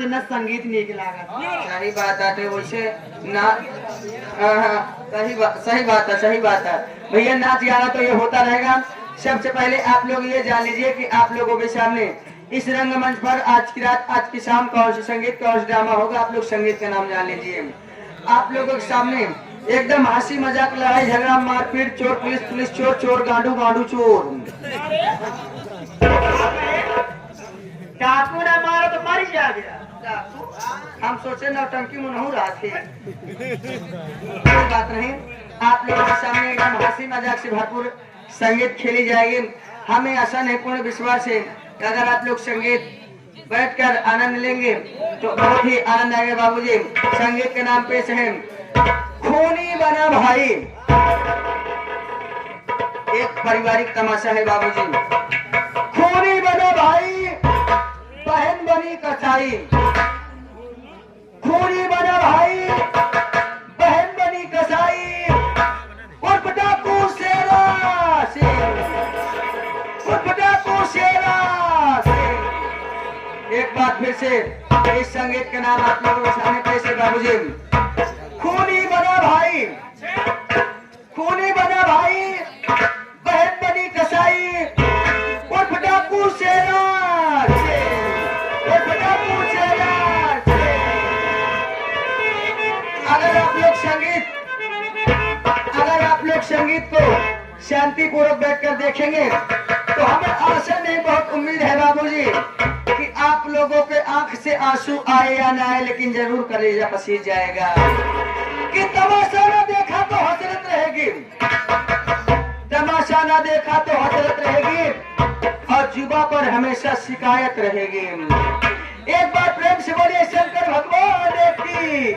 जो न संगीत नीक लागत। सही बात है वैसे ना। सही बात है भैया। नाच गाना तो ये होता रहेगा। सबसे पहले आप लोग ये जान लीजिए कि आप लोगों के सामने इस रंगमंच पर आज की रात, आज की शाम कौन सी संगीत, कौन सा ड्रामा होगा। आप लोग संगीत का नाम जान लीजिए। आप लोगों के सामने एकदम हंसी मजाक, लड़ाई झगड़ा, मारपीट, चोर पुलिस, पुलिस चोर, चोर गांडू, गांडू चोर। डाकू ने मारा तो मर जा गया। हम सोचे नौटंकी में नहीं रहा थे। कोई बात नहीं, आप लोगों के सामने एकदम हंसी मजाक से भरपूर संगीत खेली जाएगी। हमें आशा नहीं, पूर्ण विश्वास है कि अगर आप लोग संगीत बैठकर आनंद लेंगे तो बहुत ही आनंद आएगा। बाबूजी, संगीत के नाम पेश है खूनी बना भाई। एक पारिवारिक तमाशा है बाबूजी। खूनी बना भाई, बहन बनी कसाई। खूनी बना भाई, बहन बनी कसाई। उर्फ डाकू शेरा से, उर्फ डाकू शेरा से। एक बार फिर से इस संगीत के नाम आप लोगों के सामने पेश है बाबूजी। खूनी बना भाई, खूनी बना भाई, बहन बनी कसाई। उर्फ डाकू शेरा से, उर्फ डाकू शेरा से। अगर आप लोग संगीत को शांतिपूर्वक बैठकर देखेंगे तो हमें आशा नहीं, बहुत उम्मीद है बाबूजी कि आप लोगों के आंख से आंसू आए या ना आए, लेकिन जरूर कलेजा पसीज जाएगा कि तमाशा ना देखा तो हसरत रहेगी, तमाशा ना देखा तो हसरत रहेगी और जुबा पर हमेशा शिकायत रहेगी। एक बार प्रेम से बोलिए शंकर भगवान की।